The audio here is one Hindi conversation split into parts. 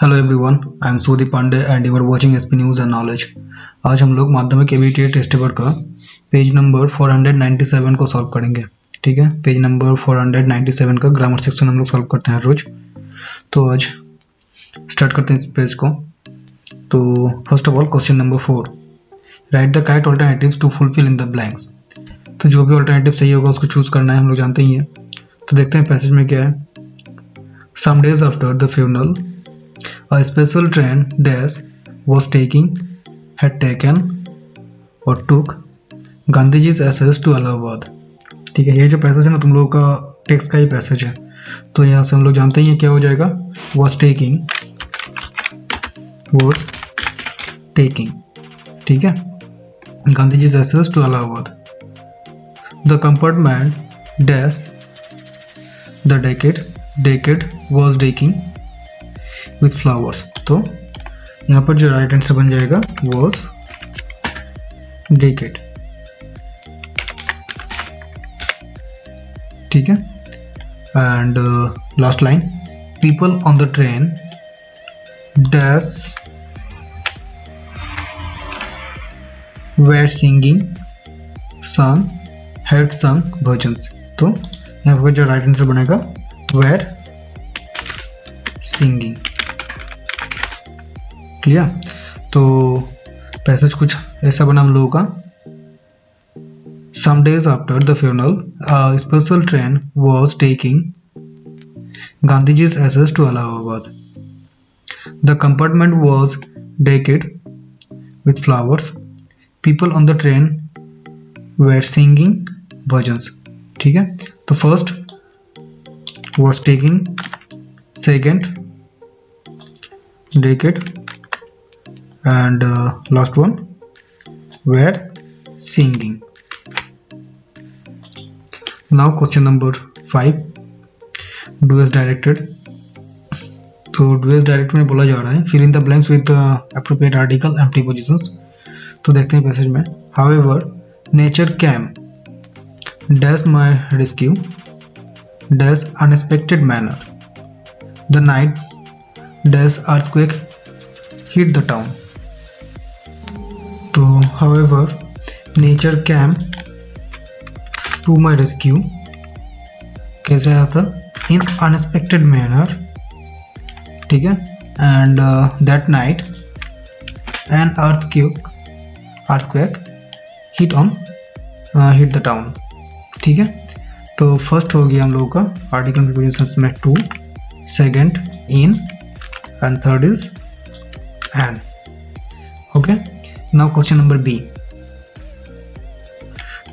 Hello everyone, I am Sudhi Pandey and you are watching SP news and knowledge. आज हम लोग माध्यमिक एबीटीए टेस्ट पेपर का पेज नंबर 497 को सॉल्व करेंगे। ठीक है, पेज नंबर 497 का ग्रामर सेक्शन हम लोग सॉल्व करते हैं रोज। तो आज स्टार्ट करते हैं इस पेज को। तो first of all question number 4, write the correct alternatives to fulfil in the blanks. तो जो भी ऑल्टरनेटिव सही होगा उसको चूज करना है, हम लोग जानते ही हैं। तो देखते हैं पैसेज में क्या है। Some days after the funeral a special train dash was had taken or took गांधीजी's ashes to इलाहाबाद। ठीक है, ये जो पैसेज है ना तुम लोगों का टेक्स्ट का ही पैसेज है। तो यहाँ से हम लोग जानते ही हैं क्या हो जाएगा, was taking। ठीक है, गांधीजी's ashes to Allahabad. The compartment dash the decade was taking with flowers। तो यहाँ पर जो राइट आंसर बन जाएगा was decade। ठीक है, and last line, people on the train dash were singing had sung bhajans. तो यहाँ पर जो राइट आंसर बनेगा were singing। क्लियर? तो पैसेज कुछ ऐसा बना हम लोगों का। Some days after the funeral, a special train was taking Gandhiji's ashes to Allahabad. The compartment was decorated with flowers. People on the train were singing bhajans। ठीक है, तो first was taking, second decade, and last one were singing। Now question number 5, do as directed। तो do as directed में बोला जा रहा है fill in the blanks with the appropriate article and prepositions। तो देखते हैं पैसेज में। However, nature came dash my rescue dash unexpected manner। The night dash earthquake hit the town। तो however nature came to my rescue, कैसे आया था, in unexpected manner। ठीक है, and that night an earthquake hit the town। ठीक है, तो फर्स्ट हो गया हम लोगों का आर्टिकल प्रीपोजिशंस में to, second in and third is an. Okay, now question number B,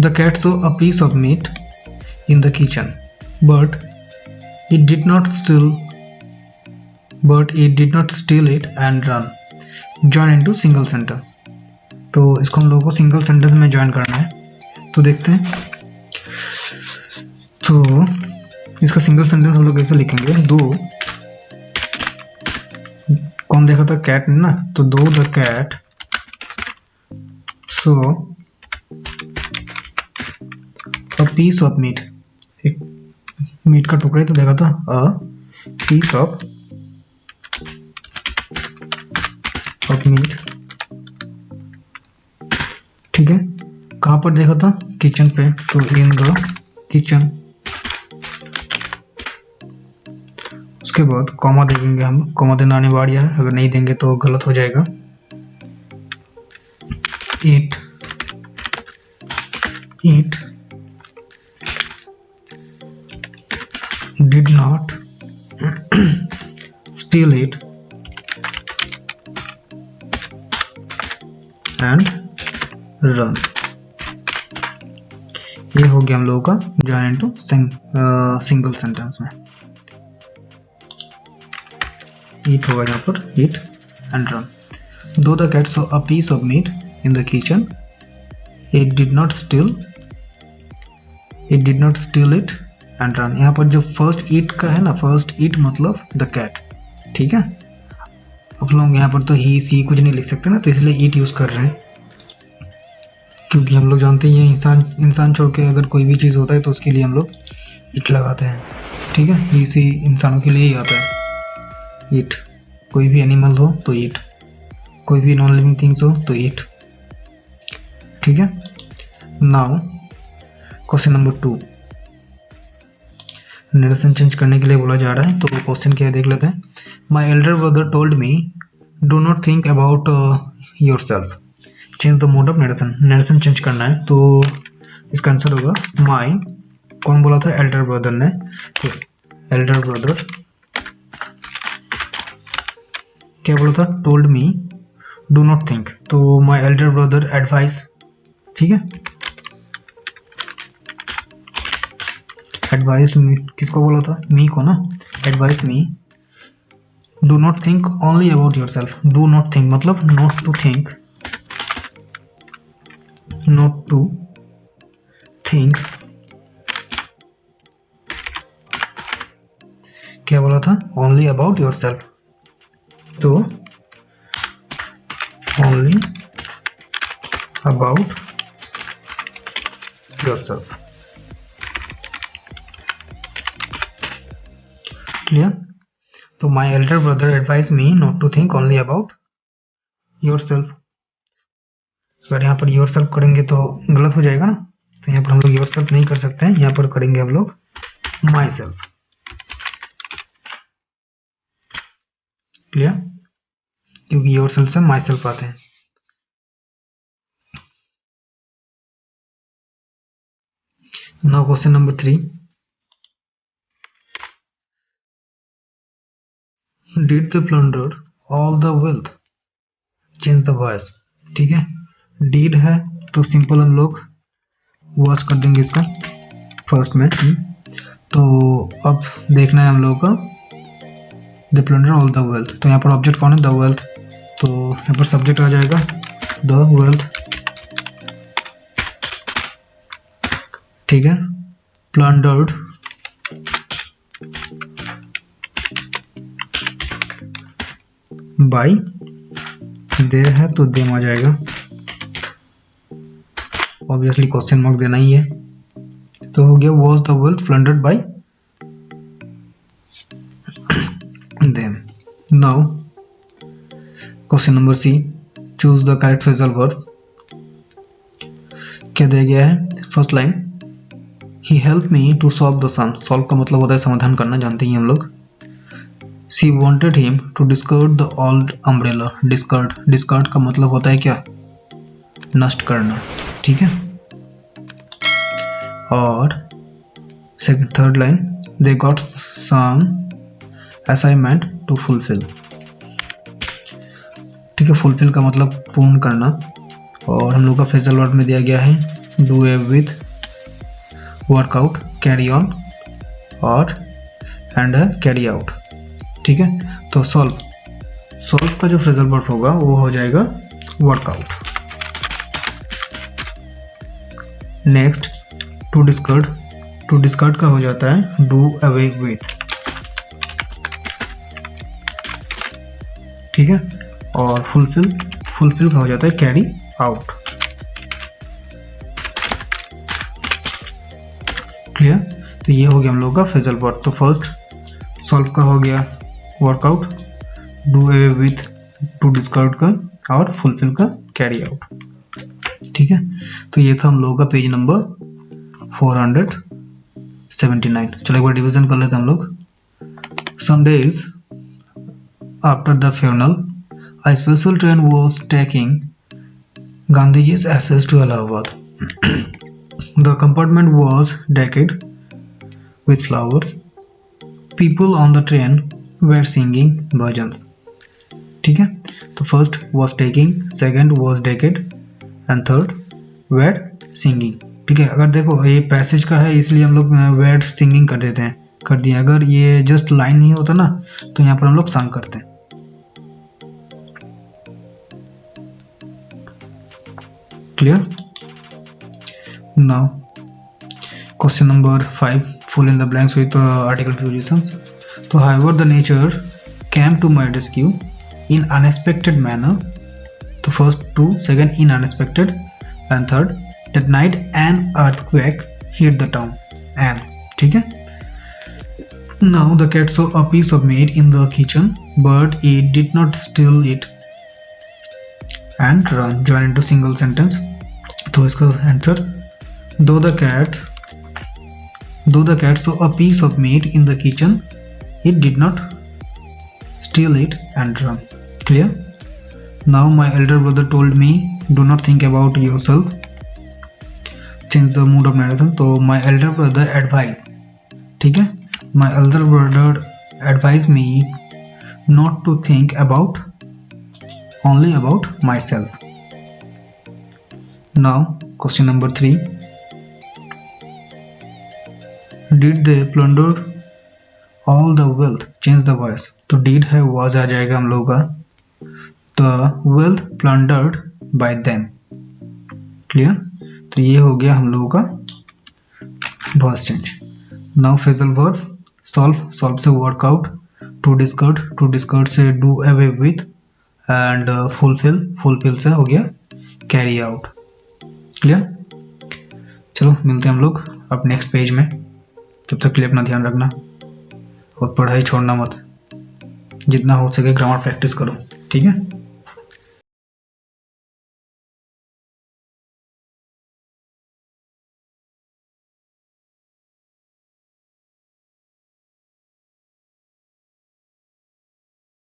the cat saw a piece of meat in the kitchen but it did not steal it and run. Join into single sentence. तो इसको हम लोगों को सिंगल सेंटेंस में ज्वाइन करना है। तो देखते हैं, तो इसका सिंगल सेंटेंस हम लोग कैसे लिखेंगे। दो, कौन देखा था, कैट ने ना। तो though the cat saw a piece of meat, एक मीट का टुकड़ा ही तो देखा था, अ पीस ऑफ मीट। ठीक है, कहाँ पर देखा था, किचन पे। तो इन द किचन। उसके बाद कॉमा दे देंगे हम, कॉमा देना अनिवार्य है, अगर नहीं देंगे तो गलत हो जाएगा। It did not steal it and run. ये हो गया हम लोगों का जॉइन इनटू सिंगल सेंटेंस में। ईट होगा यहाँ पर, eat and run. Though the cat saw a piece of meat in the kitchen, it did not steal it and run. यहाँ पर जो फर्स्ट ईट का है ना, फर्स्ट ईट मतलब द कैट। ठीक है, अब लोग यहाँ पर तो ही सी कुछ नहीं लिख सकते ना, तो इसलिए ईट यूज कर रहे हैं, क्योंकि हम लोग जानते ही हैं इंसान छोड़ के अगर कोई भी चीज़ होता है तो उसके लिए हम लोग ईट लगाते हैं। ठीक है, ही सी इंसानों के लिए ही आता है ईट। कोई भी एनिमल हो तो ईट, कोई भी नॉन लिविंग थिंग्स हो तो ईट। ठीक है, now question number 2, narration change करने के लिए बोला जा रहा है। तो क्वेश्चन क्या है देख लेते हैं। माई elder brother told me do not think about your self, change the mode of narration. Narration change करना है तो इसका आंसर होगा माई, कौन बोला था, एल्डर ब्रदर ने। तो एल्डर ब्रदर क्या बोला था, told me do not think, तो माई एल्डर ब्रदर एडवाइस, ठीक है, एडवाइस मी, किसको बोला था, मी को ना, advice me do not think only about yourself. Do not think मतलब not to think, not to think, क्या बोला था, ओनली अबाउट योर सेल्फ, तो only about yourself. Clear. तो my elder brother advice me not to think only about yourself. अगर यहाँ पर योर सेल्फ करेंगे तो गलत हो जाएगा ना, तो यहाँ पर हम लोग योर सेल्फ नहीं कर सकते हैं, यहाँ पर करेंगे हम लोग माई सेल्फ। क्लियर, क्योंकि योर सेल्फ से माई सेल्फ आते हैं। Now question number 3, did they plunder all the wealth, change the voice. ठीक है, डीड है तो सिंपल हम लोग वॉच कर देंगे इसका फर्स्ट में। तो अब देखना है हम लोगों का the plunder all the wealth, तो यहाँ पर ऑब्जेक्ट कौन है, द वेल्थ, तो यहाँ पर सब्जेक्ट आ जाएगा द वेल्थ। ठीक है, प्लंडर्ड बाई दे है तो देम आ जाएगा, ऑब्वियसली क्वेश्चन मार्क देना ही है, तो हो गया was the wealth plundered by them. Now question number C, choose the correct phrasal verb. क्या दिया गया है, first line, he help me to solve the sum, solve का मतलब होता है समाधान करना, जानते हैं हम लोग। She wanted him to discard the old umbrella, discard, discard का मतलब होता है क्या, नष्ट करना। ठीक है, और second third line, they got some assignment to fulfill। ठीक है, fulfill का मतलब पूर्ण करना, और हम लोग का फ्रेजल वर्ब में दिया गया है do a with, work out, carry on और and carry out। ठीक है, तो सॉल्व, सॉल्व का जो फ्रेजल वर्ब होगा वो हो जाएगा workout. Next to discard, to discard का हो जाता है डू अवे विथ। ठीक है, और फुलफिल, फुलफिल का हो जाता है कैरी आउट। क्लियर, तो ये हो गया हम लोग का फ्रेजल वर्ब। तो फर्स्ट सॉल्व का हो गया workout, do away with to discard का, और फुलफिल का कैरी आउट। ठीक है, तो ये था हम लोगों का पेज नंबर 479। चलो एक बार डिवीजन कर लेते हैं हम लोग। Some days after the funeral a special train was taking Gandhiji's ashes to Allahabad. The compartment was decked with flowers. People on the train were singing bhajans. ठीक है, तो first was taking, second was decked and third were singing। ठीक है, अगर देखो ये पैसेज का है इसलिए हम लोग were singing कर देते हैं, कर दिया। अगर ये जस्ट लाइन नहीं होता ना तो यहाँ पर हम लोग संग करते हैं। Clear? Now, question number 5. Fill in the blanks with article prepositions. So, however, the nature came to my rescue in unexpected manner. So, first two, second in unexpected, and third that night an earthquake hit the town. And ठीक है, Now the cat saw a piece of meat in the kitchen, but it did not steal it and run. Join into single sentence. तो इसका answer, though the cat saw a piece of meat in the kitchen, it did not steal it and run. Clear? Now my elder brother told me, do not think about yourself. Change the mood of narration. तो my elder brother advised, ठीक है, my elder brother advised me not to think only about myself. Now question number 3. Did they plunder all the wealth? Change the voice. तो did है was आ जाएगा हम लोगों का, the wealth plundered by them. Clear? तो ये हो गया हम लोगों का voice change. Now phrasal verb. solve से work out, to discard से do away with, and fulfill से हो गया carry out. क्लियर? चलो मिलते हैं हम लोग अब नेक्स्ट पेज में. तब तक के लिए अपना ध्यान रखना और पढ़ाई छोड़ना मत. जितना हो सके ग्रामर प्रैक्टिस करो. ठीक है.